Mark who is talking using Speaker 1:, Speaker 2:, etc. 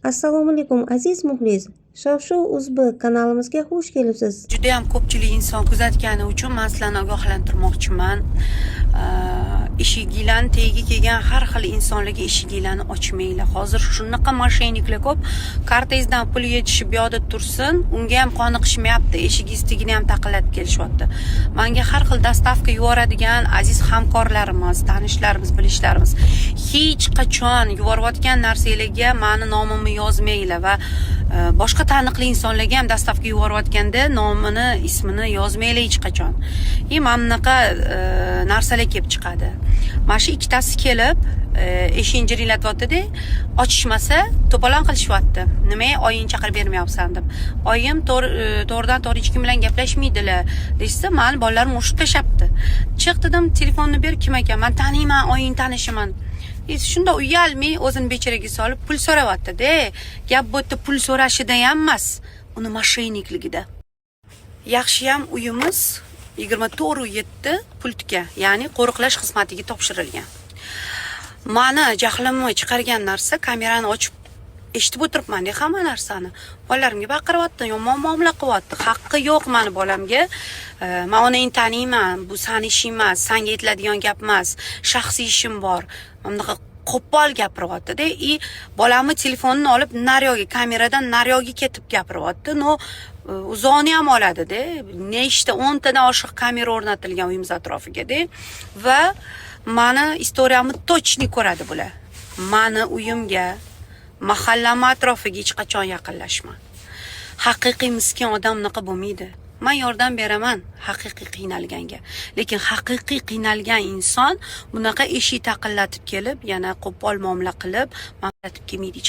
Speaker 1: Assalomu alaykum aziz muxlis. Shov-shuv Uzbek kanalimizga xush kelibsiz.
Speaker 2: Juda ham ko'pchilik inson kuzatgani uchun men sizlarni ogohlantirmoqchiman. Eshiginglarni tagiga kelgan har xil insonlarga eshiginglarni ochmanglar. Hozir shunaqa mosheniklar ko'p. Kartangizdan pul yetishib bu yoqda tursin, unga ham qoniqishmayapti. Eshigingiz tagini ham taqillatib kelishyapti. Menga har xil dastavka yuboradigan aziz hamkorlarimiz, tanishlarimiz, bilishlarimiz hech qachon yuborayotgan narsalarga meni nomimni yozmanglar va boshqa taniqli insonlarga ham dastavka yuborayotganda nomini, ismini yozmanglar hech qachon. Mana bunaqa narsalar kelib chiqadi. Mana shu ikkitasi kelib eshikni jiringlatyapti-da, ochishmasa to'polon qilishyapti. Nimaga oying chaqirib bermayapsan deb. Oyim to'g'ridan to'g'ri hech kim bilan gaplashmaydilar desa, meni bolalarim urishib tashlabdi. Chiq dedim, telefonni ber, kim ekan? Men taniyman, oying tanishiman. Shunda uyalmay o'zini becharaga solib pul so'rayapti-da. Gap bu yerda pul so'rashida ham emas, uni moshenikligida. Yaxshi ham uyimiz 24/7 pultga, ya'ni qo'riqlash xizmatiga topshirilgan. Meni jahlimni chiqargan narsa kamerani ochib eshitib o'tiribman hamma narsani. Bolalarimga baqiryapti, yomon muomala qilyapti. Haqqi yo'q meni bolamga. Men onangni taniyman, bu seni ishing emas, senga aytiladigan gap emas, shaxsiy ishim bor. Bunaqa qo'pol gapiryapti-da. Bolamni telefonini olib naryoga, kameradan naryoga ketib gapiryapti. Uzoqni ham oladi-da. Nechta 10 tadan oshiq kamera o'rnatilgan uyimiz atrofiga-da. Va meni istoriyamni точно ko'radi bular. Meni uyimga, mahallam atrofiga hech qachon yaqinlashma. Haqiqiy miskin odam unaqa bo'lmaydi. Men yordam beraman haqiqiy qiynalganga. Lekin haqiqiy qiynalgan inson bunaqa eshik taqillatib kelib, yana qo'pol muomala qilib, maqtatib kelmaydi.